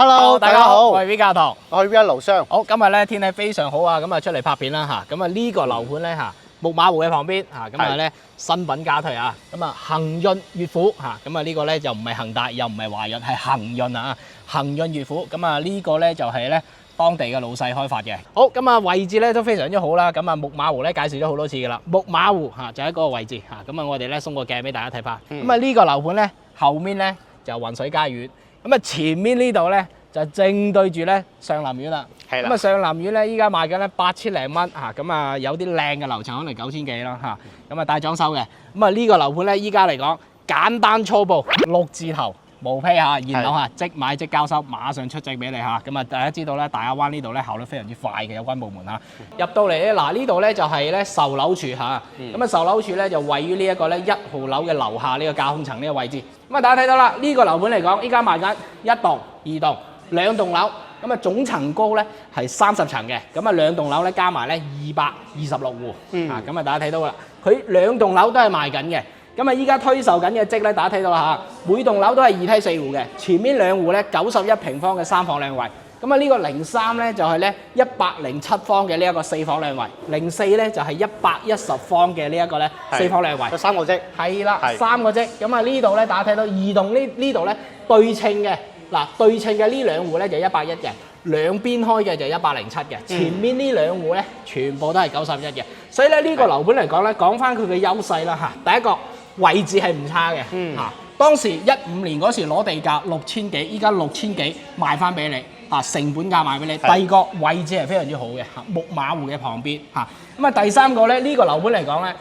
Hello，大家好，我係 V 教堂，我係 V 樓商。好，今日咧天氣非常好啊，咁啊出嚟拍片啦嚇。咁啊呢個樓盤咧嚇，木馬湖嘅旁邊嚇，咁啊咧新品加推啊，咁啊恒潤悅府嚇，咁啊呢個咧就唔係恒大，又唔係華潤，係恒潤啊，恒潤悅府。咁啊呢個咧就係咧當地嘅老細開發嘅。好，咁啊位置咧都非常之好啦。咁啊木馬湖咧介紹咗好多次噶啦，木馬湖嚇就喺嗰個位置嚇。咁啊我哋咧送個鏡俾大家睇翻。咁啊呢個樓盤咧後面咧就雲水佳苑，咁啊前面呢度咧就正對住咧上林苑啦。係啦。咁啊上林苑咧依家賣緊咧8000零蚊嚇，咁啊有啲靚嘅樓層可能9000幾啦嚇，咁啊帶裝修嘅。咁啊呢個樓盤咧依家嚟講簡單粗暴6字頭無批嚇，現樓嚇即買即交收，馬上出證俾你嚇。咁啊大家知道咧大亞灣呢度咧效率非常之快嘅有關部門嚇。入到嚟咧嗱呢度咧就係咧售樓處嚇，咁啊售樓處咧就位於呢一個咧1號樓嘅樓下呢個架空層呢個位置。咁啊大家睇到啦，呢個樓盤嚟講依家賣緊1棟、2棟、2棟樓。咁啊總層高咧係30層嘅，咁啊2棟樓咧加埋咧226戶，咁啊大家睇到啦，佢2棟樓都係賣緊嘅，咁啊依家推售緊嘅積咧，大家睇到啦嚇，每棟樓都係2梯4戶嘅，前面2戶咧91平方嘅3房2衛，咁啊呢個03咧就係咧107方嘅呢一個4房2衛，04咧就係110方嘅呢一個咧4房2衛，有3個積，係啦，3個積，咁啊呢度咧大家睇到2棟呢度咧對稱嘅。嗱，對稱嘅呢2戶咧就110嘅，兩邊開嘅就107嘅，前面呢2戶咧全部都係91嘅，所以咧呢個樓盤嚟講咧，講翻佢嘅優勢啦嚇。第一個位置係唔差嘅嚇，當時15年嗰時攞地價6000幾，依家6000幾賣翻俾你嚇，成本價賣俾你。第二個位置係非常之好嘅嚇，木馬湖嘅旁邊嚇。咁啊第三個咧呢個樓盤嚟講咧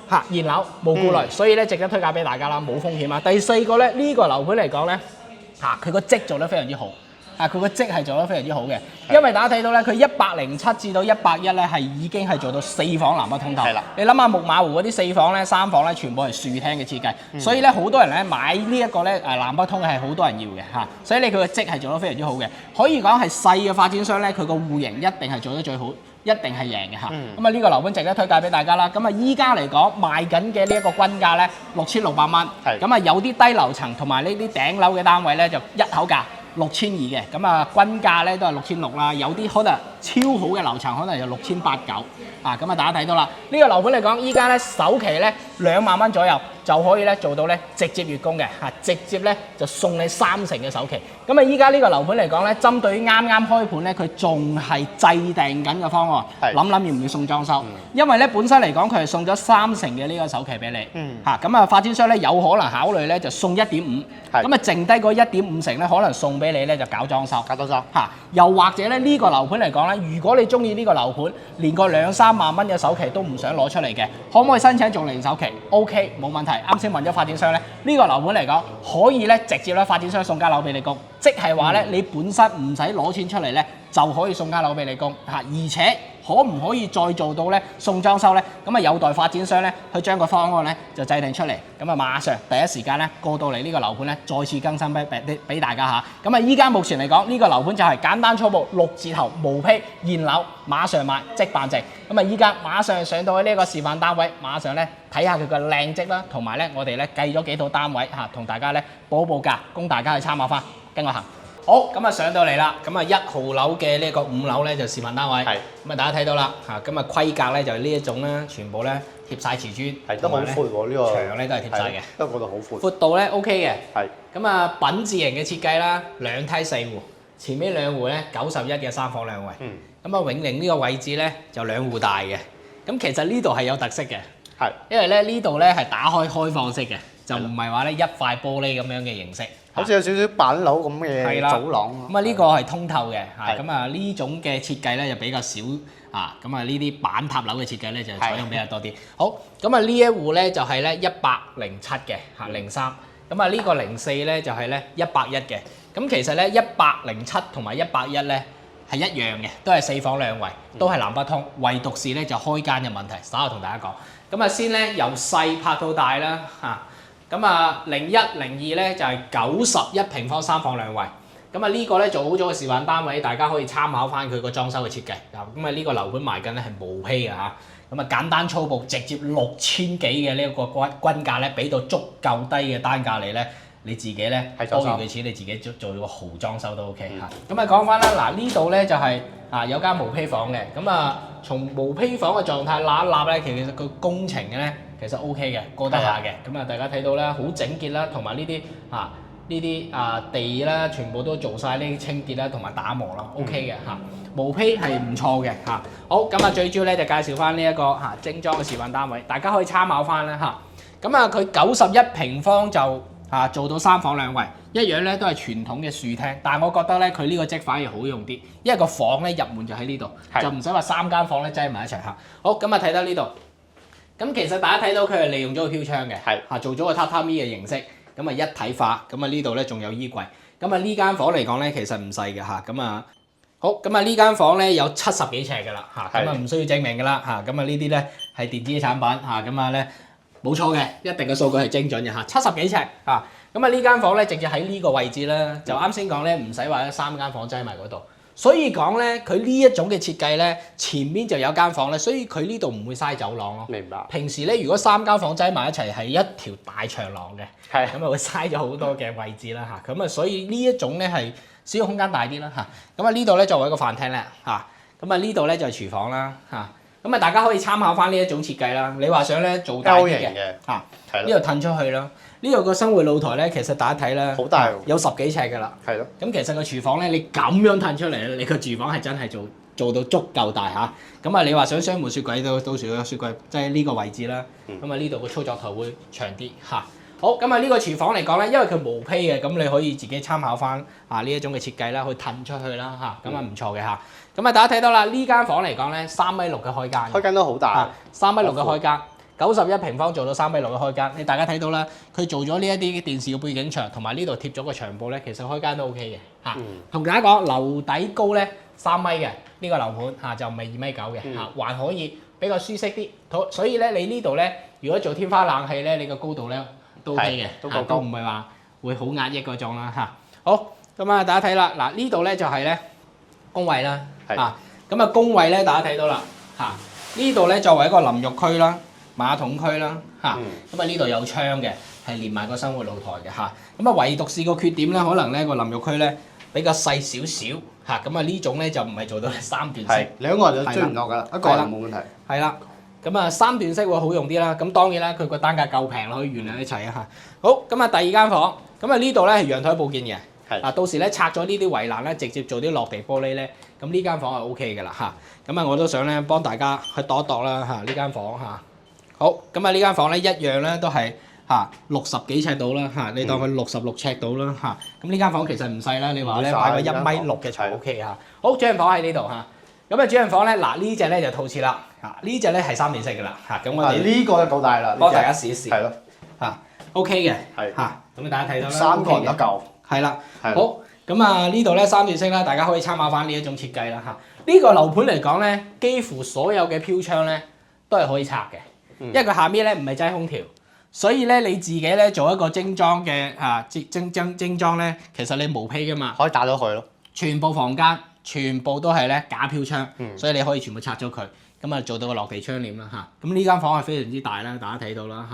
嚇現樓冇顧慮，所以咧值得推介俾大家啦，冇風險啊。第四個咧呢個樓盤嚟講咧。佢個積做得非常之好，佢個積係做得非常之好嘅，因為大家睇到咧，佢107至到110咧係已經係做到4房南北通透。你諗下木馬湖嗰啲4房咧、3房咧，全部係豎廳嘅設計，所以咧好多人咧買呢一個咧南北通係好多人要嘅嚇，所以你佢個積係做得非常之好嘅，可以講係細嘅發展商咧，佢個戶型一定係做得最好。一定係贏嘅嚇，咁啊呢個樓盤值得推介俾大家啦。咁啊依家嚟講賣緊嘅呢一個均價咧6600蚊，咁啊有啲低樓層同埋呢啲頂樓嘅單位咧就一口價6200嘅，咁啊均價咧都係6600啦。有啲可能超好嘅樓層可能有6800-900啊。咁啊大家睇到啦，呢個樓盤嚟講，依家咧首期咧2萬蚊左右就可以咧做到咧直接月供嘅嚇，直接咧就送你3成嘅首期。咁啊依家呢個樓盤嚟講咧，針對於啱啱開盤咧，佢仲係制定緊嘅方案，諗要唔要送裝修？因為咧本身嚟講佢係送咗3成嘅呢個首期俾你，嚇咁啊發展商咧有可能考慮咧就送1.5，咁啊剩低嗰1.5成咧可能送俾你咧就搞裝修，嚇。又或者咧呢個樓盤嚟講咧，如果你中意呢個樓盤，連個2-3萬蚊嘅首期都唔想攞出嚟嘅，可唔可以申請做零首期 ？OK， 冇問題。啱先問咗發展商咧，呢個樓盤嚟講可以咧直接咧發展商送間樓俾你供，即係話咧你本身唔使攞錢出嚟咧就可以送間樓俾你供嚇，而且可唔可以再做到咧送裝修咧？咁啊有待發展商咧去將個方案咧就制定出嚟，咁啊馬上第一時間咧過到嚟呢個樓盤咧再次更新俾大家嚇。咁啊依家目前嚟講呢個樓盤就係簡單粗暴6字頭無批現樓，馬上賣即辦證。咁啊依家馬上上到去呢個示範單位，馬上咧睇下佢個靚積啦，同埋咧我哋咧計咗幾套單位嚇，同大家咧報價，供大家去參考翻，跟我行。好，咁啊上到嚟啦，咁啊1號樓嘅呢個5樓咧就示範單位，咁啊大家睇到啦嚇，咁啊規格咧就係呢一種啦，全部咧貼晒瓷磚，都好闊喎呢個牆咧都係貼晒嘅，都覺得好闊，闊度咧 OK 嘅，係，咁啊品字型嘅設計啦，2梯4戶，前面2戶咧91嘅3房2衛，咁啊永寧呢個位置咧就2戶大嘅，咁其實呢度係有特色嘅，因為咧呢度咧係打開放式嘅，就唔係話咧一塊玻璃咁樣嘅形式。好似有少少板樓咁嘅走廊。咁啊呢個係通透嘅，咁啊呢種嘅設計咧就比較少啊，咁啊呢啲板塔樓嘅設計咧就採用比較多啲。好，咁啊呢一戶咧就係咧107嘅嚇03，咁啊呢個04咧就係咧110嘅。咁其實咧107同埋110咧係一樣嘅，都係4房2衛，都係南北通，唯獨是咧就開間嘅問題，稍後同大家講。咁啊先咧由細拍到大啦嚇。咁啊01、02咧就係91平方3房2衛，咁啊呢個咧做好咗個示範單位，大家可以參考翻佢個裝修嘅設計。咁啊呢個樓盤賣緊咧係無批嘅嚇，咁啊簡單粗暴直接6000幾嘅呢一個均價咧，俾到足夠低嘅單價嚟咧，你自己咧係裝修多餘嘅錢，你自己做個豪裝修都 OK 嚇。咁啊講翻啦，嗱呢度咧就係有間毛坯房嘅，咁啊從毛坯房嘅狀態立一立咧，其實個工程嘅咧其實 OK 嘅，過得下嘅。咁啊大家睇到啦，好整潔啦，同埋呢啲地啦，全部都做晒呢啲清潔啦，同埋打磨啦 ，OK 嘅嚇。毛坯係唔錯嘅嚇。好，咁啊最主要咧就介紹翻呢一個精裝嘅示範單位，大家可以參考翻啦嚇。咁啊佢91平方就做到3房2衛，一樣咧都係傳統嘅樹廳，但係我覺得咧佢呢個則反而好用啲，因為個房咧入門就喺呢度，就唔使話3間房咧擠埋一齊嚇。好，咁啊睇到呢度，咁其實大家睇到佢係利用咗個飄窗嘅，做咗個榻榻米嘅形式，咁啊一體化，咁啊呢度咧仲有衣櫃，咁啊呢間房嚟講咧其實唔細嘅嚇，咁啊好，咁啊呢間房咧有70幾尺嘅啦嚇，咁啊唔需要證明嘅啦嚇，咁啊呢啲咧係電子嘅產品嚇，咁啊咧。冇錯嘅，一定嘅數據係精準嘅嚇，70幾尺啊！咁啊呢間房咧直接喺呢個位置啦，就啱先講咧唔使話3間房擠埋嗰度，所以講咧佢呢一種嘅設計咧，前面就有間房咧，所以佢呢度唔會嘥走廊咯。明白。平時咧如果3間房擠埋一齊係一條大長廊嘅，咁啊會嘥咗好多嘅位置啦嚇，咁啊所以呢一種咧係使用空間大啲啦嚇，咁啊呢度咧作為一個飯廳咧嚇，咁啊呢度咧就係廚房啦嚇。咁啊，大家可以參考翻呢一種設計啦。你話想咧做大啲嘅，呢度褪出去啦。呢度個生活露台咧，其實大家睇啦，好大，有10幾尺㗎啦。係咯。咁其實個廚房咧，你咁樣褪出嚟咧，你個廚房係真係做到足夠大嚇。咁啊，你話想雙門雪櫃到時個雪櫃即係呢個位置啦。咁啊，呢度個操作台會長啲嚇。好，咁啊呢個廚房嚟講咧，因為佢毛坯嘅，咁你可以自己參考翻呢一種嘅設計啦，去褪出去啦嚇。咁啊唔錯嘅嚇。咁啊，大家睇到啦，呢間房嚟講咧，3.6米嘅開間，開間都好大，3.6米嘅開間，91平方做到3.6米嘅開間。你大家睇到啦，佢做咗呢一啲電視嘅背景牆，同埋呢度貼咗個牆布咧，其實開間都 OK 嘅嚇。同大家講樓底高咧3米嘅呢個樓盤嚇，就唔係2.9米嘅嚇，還可以比較舒適啲。所以咧，你呢度咧，如果做天花冷氣咧，你個高度咧都 OK 嘅，都唔係話會好壓抑嗰種啦嚇。好，咁啊，大家睇啦，嗱呢度咧就係咧工位啦。咁啊工位咧，大家睇到啦呢度咧作為一個淋浴區啦、馬桶區啦咁啊呢度有窗嘅，係連埋個生活露台嘅咁啊唯獨是個缺點咧，可能咧個淋浴區咧比較細少少咁啊呢種咧就唔係做到3段式，兩個人就追唔落㗎啦，一個人冇問題。係啦，咁啊3段式會好用啲啦，咁當然啦佢個單價夠平啦，可以原諒一齊好，咁啊第二間房，咁啊呢度咧係陽台佈建嘅。到時咧拆咗呢啲圍欄咧，直接做啲落地玻璃咧，咁呢間房係 O K 嘅啦咁啊我都想咧幫大家去度一度啦呢間房好，咁啊呢間房咧一樣咧都係60幾尺度啦你當佢66尺度啦咁呢間房其實唔細啦，你話咧擺個1.6米嘅床 O K 好，主人房喺呢度咁啊主人房咧嗱呢隻咧就套設啦呢隻咧係3段式嘅啦咁我哋呢個就夠大啦，幫大家試一試。係咯，O K 嘅咁大家睇到啦，3個人都夠。係啦，好咁啊呢度咧3段式啦，大家可以參考翻呢一種設計啦呢個樓盤嚟講咧，幾乎所有嘅飄窗咧都係可以拆嘅，因為佢下面咧唔係擠空調，所以咧你自己咧做一個精裝嘅精裝咧，其實你毛坯噶嘛，可以打咗佢咯。全部房間全部都係咧假飄窗，所以你可以全部拆咗佢，咁啊做到個落地窗簾啦咁呢間房係非常之大啦，大家睇到啦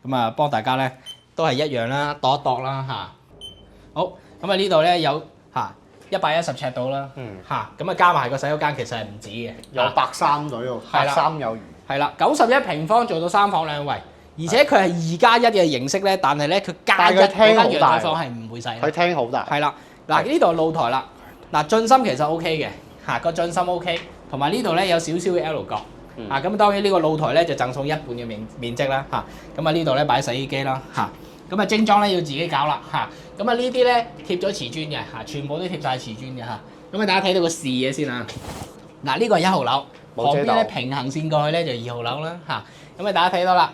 咁啊幫大家咧都係一樣啦，度一度啦好，咁啊呢度咧有110尺度啦，咁啊加埋個洗手間其實係唔止嘅，有白衫隊喎，白衫有餘。係啦，91平方做到3房2衛，而且佢係2+1嘅形式咧，但係咧佢加一嗰間陽台房係唔會細。佢廳好大。係啦，嗱呢度露台啦，嗱進深其實 O K 嘅，個進深 O K，同埋呢度咧有少少嘅 L 角，咁當然呢個露台咧就贈送1半嘅面積啦，咁啊呢度咧擺洗衣機啦，咁啊精裝咧要自己搞啦，咁啊呢啲咧貼咗瓷磚嘅，全部都貼晒瓷磚嘅咁啊大家睇到個視野先啊，嗱呢個係1號樓，旁邊咧平行線過去咧就2號樓啦，咁啊大家睇到啦，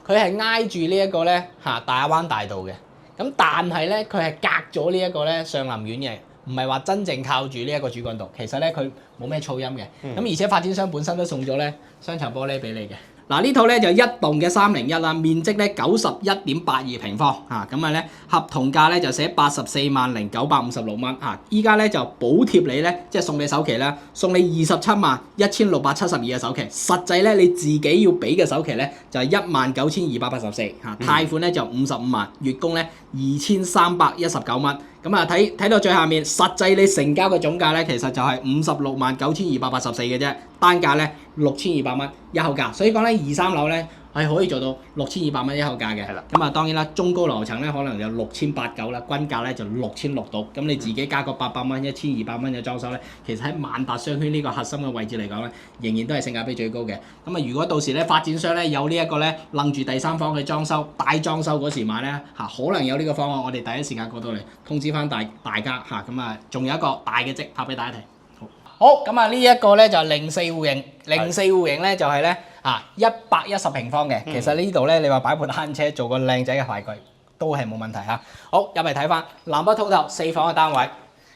佢係挨住呢一個咧大亞灣大道嘅，咁但係咧佢係隔咗呢一個咧上林苑嘅，唔係話真正靠住呢一個主幹道，其實咧佢冇咩噪音嘅，咁而且發展商本身都送咗咧雙層玻璃俾你嘅。嗱呢套咧就一棟嘅301啦，面積咧91.82平方嚇，咁啊咧合同價咧就寫84萬0956蚊嚇，依家咧就補貼你咧，即係送你首期啦，送你271672嘅首期，實際咧你自己要俾嘅首期咧就係19284嚇，貸款咧就55萬，月供咧2319蚊。咁啊睇到最下面，實際你成交嘅總價咧，其實就係569284嘅啫，單價咧6200蚊一口價，所以講咧2、3樓咧係可以做到6200蚊一口價嘅。係啦，咁啊當然啦，中高樓層咧可能就6800-9啦，均價咧就6600到，咁你自己加個800蚊、1200蚊嘅裝修咧，其實喺萬達商圈呢個核心嘅位置嚟講咧，仍然都係性價比最高嘅。咁啊，如果到時咧發展商咧有呢一個咧楞住第三方嘅裝修大裝修嗰時買咧嚇，可能有呢個方案，我哋第一時間過到嚟通知翻大家嚇，咁啊仲有一個大嘅積拍俾大家睇。好，咁啊呢一個咧就係04戶型，04戶型咧就係咧110平方嘅，其實呢度咧你話擺部單車做個靚仔嘅牌櫃都係冇問題嚇。好，入嚟睇翻南北通透4房嘅單位，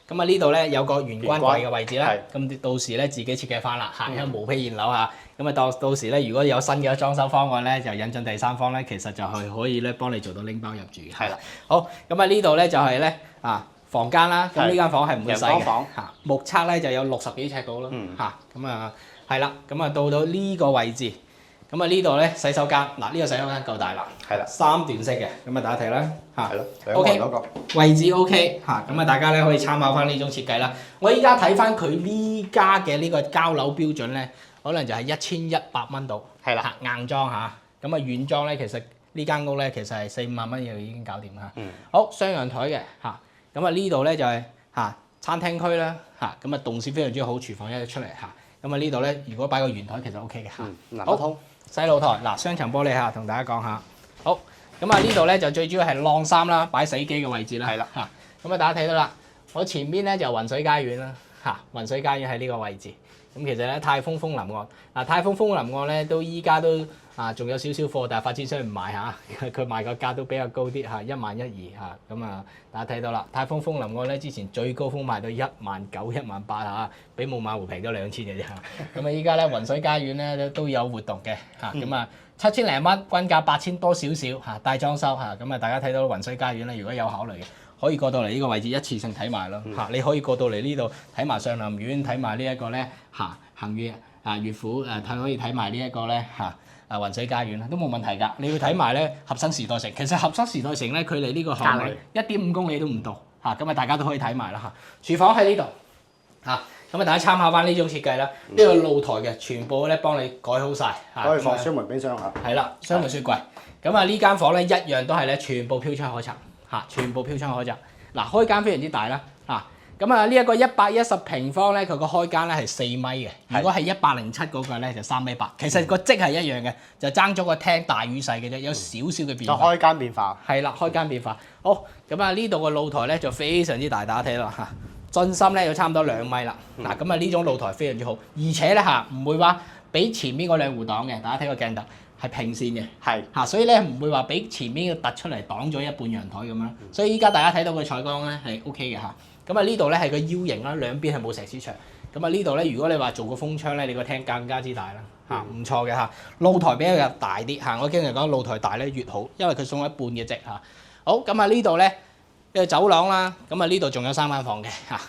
咁啊呢度咧有個玄關櫃嘅位置啦，咁到時咧自己設計翻啦嚇，因為無批現樓嚇，咁啊到時咧如果有新嘅裝修方案咧，就引進第三方咧，其實就係可以咧幫你做到拎包入住嘅。係啦，好，咁啊呢度咧就係咧房間啦，咁呢間房係唔會細嘅嚇，目測咧就有60幾尺到啦嚇，咁啊係啦，咁啊到呢個位置，咁啊呢度咧洗手間，嗱呢個洗手間夠大啦，係啦，3段式嘅，咁啊大家睇啦嚇，係咯，OK，位置 OK 嚇，咁啊大家咧可以參考翻呢種設計啦。我依家睇翻佢呢家嘅呢個交樓標準咧，可能就係1100蚊到，係啦，硬裝嚇，咁啊軟裝咧其實呢間屋咧其實係4-5萬蚊就已經搞掂啦。好，雙陽台嘅嚇。咁啊呢度咧就係餐廳區啦嚇，咁啊動線非常之好，廚房一出嚟嚇，咁啊呢度咧如果擺個圓台其實 OK 嘅嚇。好，細露台嗱雙層玻璃嚇，同大家講下。好，咁啊呢度咧就最主要係晾衫啦，擺洗機嘅位置啦。係啦嚇，咁啊大家睇到啦，我前邊咧就雲水佳苑啦嚇，雲水佳苑喺呢個位置。咁其實咧泰豐豐林岸泰豐豐林岸咧都依家都仲有少少貨，但係發展商唔賣嚇，佢賣個價都比較高啲嚇，11200嚇，咁啊大家睇到啦，泰豐豐林岸咧之前最高峰賣到19000、18000嚇，比冇馬湖平咗2000嘅啫嚇，咁啊依家咧雲水佳苑咧都有活動嘅嚇，咁啊7000零蚊，均價8000多少少嚇，帶裝修嚇，咁啊大家睇到雲水佳苑咧，如果有考慮嘅，可以過到嚟呢個位置一次性睇埋咯嚇，你可以過到嚟呢度睇埋上林苑，睇埋呢一個咧嚇恆悦悅府可以睇埋呢一個咧嚇。雲水佳苑啦，都冇問題㗎。你要睇埋咧合生時代城，其實合生時代城咧距離呢個項目1.5公里都唔到嚇，咁啊大家都可以睇埋啦嚇。廚房喺呢度嚇，咁啊大家參考翻呢種設計啦。呢個露台嘅全部咧幫你改好晒，可以放雙門冰箱嚇。係啦，雙門雪櫃。咁啊呢間房咧一樣都係咧全部飄窗可拆嚇，全部飄窗可拆。嗱開間非常之大啦嚇。咁啊呢一個110平方咧，佢個開間咧係4米嘅。如果係107嗰個咧就3.8米。其實個積係一樣嘅，就爭咗個廳大與細嘅啫，有少少嘅變化。就開間變化。係啦，開間變化。好，咁啊呢度個露台咧就非常之大，大家睇到嚇，進深咧有差唔多2米啦。嗱，咁啊呢種露台非常之好，而且咧唔會話俾前面嗰兩戶擋嘅。大家睇個鏡頭係平線嘅，係所以咧唔會話俾前面嘅突出嚟擋咗一半陽台咁樣。所以依家大家睇到個採光咧係 OK 嘅嚇。咁啊呢度咧係個 U 型啦，兩邊係冇石屎牆。咁啊呢度咧，如果你話做個風窗咧，你個廳更加之大啦嚇，唔錯嘅嚇。露台比較大啲嚇，我經常講露台大咧越好，因為佢送一半嘅積嚇。好，咁啊呢度咧呢個走廊啦，咁啊呢度仲有3間房嘅嚇。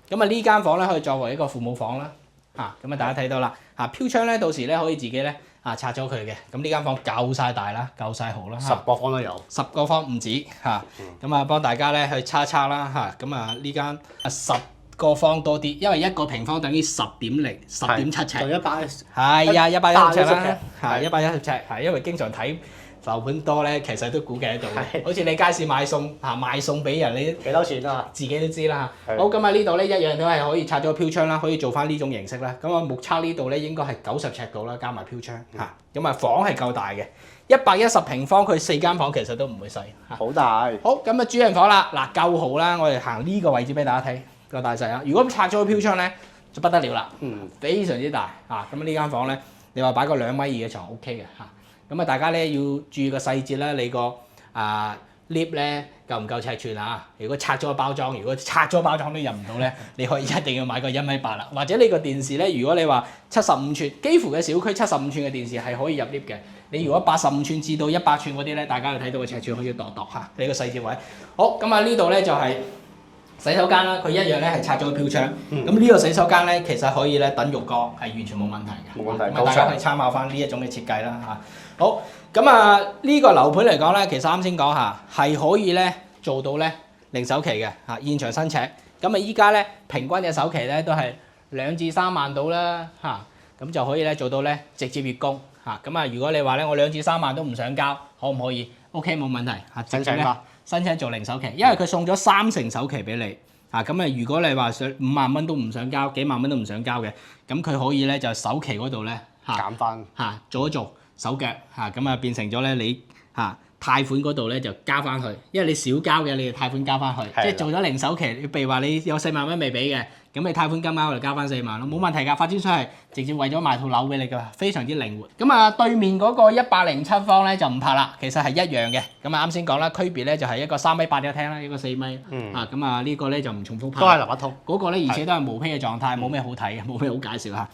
咁啊呢間房咧可以作為一個父母房啦嚇。咁啊大家睇到啦嚇，飄窗咧到時咧可以自己咧拆咗佢嘅。咁呢間房夠晒大啦，夠晒豪啦，10個房都有，10個房唔止嚇。咁啊幫大家咧去測啦嚇。咁啊呢間10個方多啲，因為1個平方等於10.7尺。就110。係啊，110尺啦，係110尺，係因為經常睇樓盤多咧，其實都估計得到。好似你街市買餸賣餸俾人，你幾多錢啊？自己都知啦。好，咁啊呢度咧一樣都係可以拆咗飄窗啦，可以做翻呢種形式啦。咁啊目測呢度咧應該係90尺度啦，加埋飄窗嚇。咁啊房係夠大嘅，110平方佢4間房其實都唔會細。好大。好，咁啊主人房啦，嗱夠豪啦，我哋行呢個位置俾大家睇個大細啊。如果拆咗個飄窗咧，就不得了啦，非常之大嚇。咁呢間房咧，你話擺個2.2米嘅床 OK 嘅嚇。咁啊大家咧要注意個細節啦，你個 lift 咧夠唔夠尺寸啊？如果拆咗包裝，如果拆咗包裝都入唔到咧，你可以一定要買個1.8米啦。或者你個電視咧，如果你話75寸，幾乎嘅小區75寸嘅電視係可以入 lift 嘅。你如果85寸至到100寸嗰啲咧，大家要睇到個尺寸可以度下你個細節位。好，咁啊呢度咧就係洗手間啦，佢一樣咧係拆咗個飄窗。咁呢個洗手間咧其實可以咧等浴缸，係完全冇問題嘅。冇問題，咁大家可以參考翻呢一種嘅設計啦嚇。好，咁啊呢個樓盤嚟講咧，其實啱先講下係可以咧做到咧零首期嘅嚇，現場申請。咁啊依家咧平均嘅首期咧都係2至3萬到啦嚇，咁就可以咧做到咧直接月供嚇。咁啊如果你話咧我2至3萬都唔想交，可唔可以 ？OK 冇問題嚇，直接咧申請做零首期，因為佢送咗3成首期俾你嚇。咁啊如果你話想5萬蚊都唔想交，幾萬蚊都唔想交嘅，咁佢可以咧就首期嗰度咧減翻嚇做一做手腳嚇，咁啊變成咗咧你嚇。貸款嗰度咧就交翻去，因為你少交嘅，你貸款交翻去，即係做咗零首期。譬如話你有4萬蚊未俾嘅，咁你貸款金額我就交翻4萬咯，冇問題㗎。發展商係直接為咗賣套樓俾你㗎，非常之靈活。咁啊對面嗰個107方咧就唔怕啦，其實係一樣嘅。咁啊啱先講啦，區別咧就係一個3.8米嘅廳啦，一個4米。啊咁啊呢個咧就唔重複拍。都係淋一通。嗰個咧而且都係無坯嘅狀態，冇咩好睇嘅，冇咩好介紹嚇。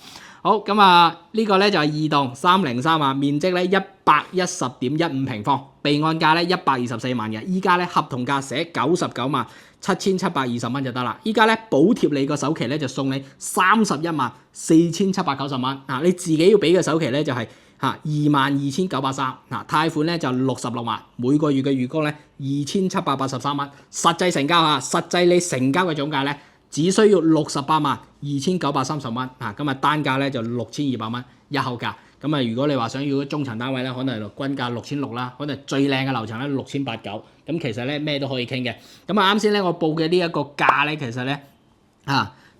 好咁啊，呢個咧就係2棟303啊，面積咧110.15平方，備案價咧124萬嘅，依家咧合同價寫99萬7720蚊就得啦。依家咧補貼你個首期咧就送你31萬4790蚊啊！你自己要俾嘅首期咧就係22,930嗱，貸款咧就66萬，每個月嘅月供咧2783蚊，實際成交實際你成交嘅總價咧，只需要68萬2930蚊啊！今日單價咧就6200蚊一口價。咁啊，如果你話想要中層單位咧，可能均價6600啦，可能最靚嘅樓層咧6890。咁其實咧咩都可以傾嘅。咁啊啱先咧我報嘅呢一個價咧，其實咧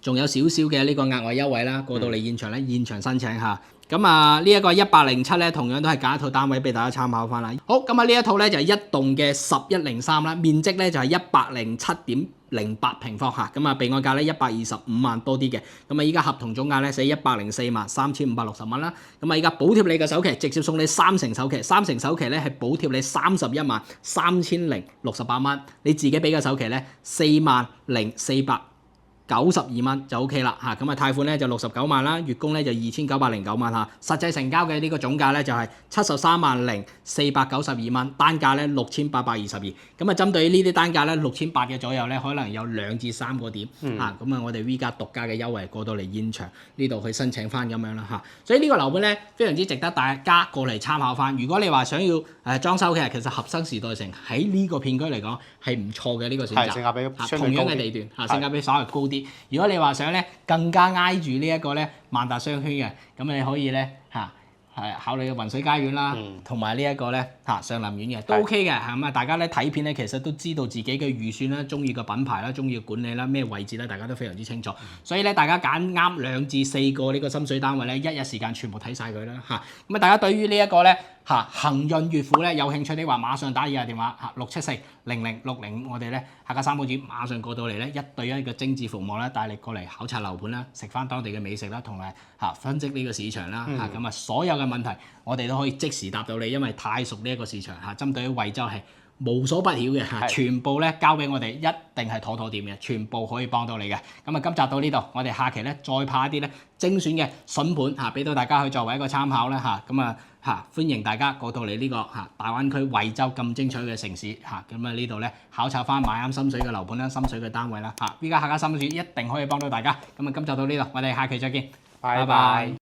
仲有少少嘅呢個額外優惠啦，過到嚟現場咧現場申請嚇。咁啊呢一個107咧，同樣都係揀一套單位俾大家參考翻啦。好，咁啊呢一套咧就係一棟嘅1103啦，面積咧就係107.08平方嚇。咁啊備案價咧125萬多啲嘅。咁啊依家合同總價咧寫104萬3560蚊啦。咁啊依家補貼你嘅首期，直接送你3成首期，3成首期咧係補貼你31萬3068蚊。你自己俾嘅首期咧40492蚊就 OK 啦嚇，咁啊貸款咧就69萬啦，月供咧就2909蚊嚇，實際成交嘅呢個總價咧就係73萬492蚊，單價咧6822。咁啊針對呢啲單價咧6800嘅左右咧，可能有2至3個點嚇，咁啊我哋 V 家獨家嘅優惠過到嚟現場呢度去申請翻咁樣啦嚇，所以呢個樓盤咧非常之值得大家過嚟參考翻。如果你話想要裝修嘅，其實合生時代城喺呢個片區嚟講係唔錯嘅呢個選擇，性價比同樣嘅地段性價比稍為高啲。如果你話想咧更加挨住呢一個咧萬達商圈嘅，咁你可以咧考慮雲水佳苑啦，同埋呢一個咧上林苑嘅都 OK 嘅。咁啊大家咧睇片咧其實都知道自己嘅預算啦、中意嘅品牌啦、中意嘅管理啦、咩位置咧，大家都非常之清楚。所以咧大家揀啱2至4個呢個心水單位咧，一日時間全部睇晒佢啦嚇。咁啊大家對於呢一個咧恒潤悅府咧有興趣的話，馬上打以下電話674-00605，我哋咧客家三寶子馬上過到嚟咧1對1嘅精緻服務啦，帶你過嚟考察樓盤啦，食翻當地嘅美食啦，同埋分析呢個市場啦嚇。咁所有嘅問題我哋都可以即時答到你，因為太熟呢一個市場嚇。針對於惠州係無所不曉嘅嚇，全部咧交俾我哋一定係妥妥掂嘅，全部可以幫到你嘅。咁啊今集到呢度，我哋下期咧再派一啲咧精選嘅筍盤俾到大家去作為一個參考啦嚇。咁歡迎大家過到嚟呢個大灣區惠州咁精彩嘅城市嚇。咁啊呢度咧考察翻買啱心水嘅樓盤啦、心水嘅單位啦嚇。依家客家三寶子一定可以幫到大家。咁啊今集到呢度，我哋下期再見，拜拜。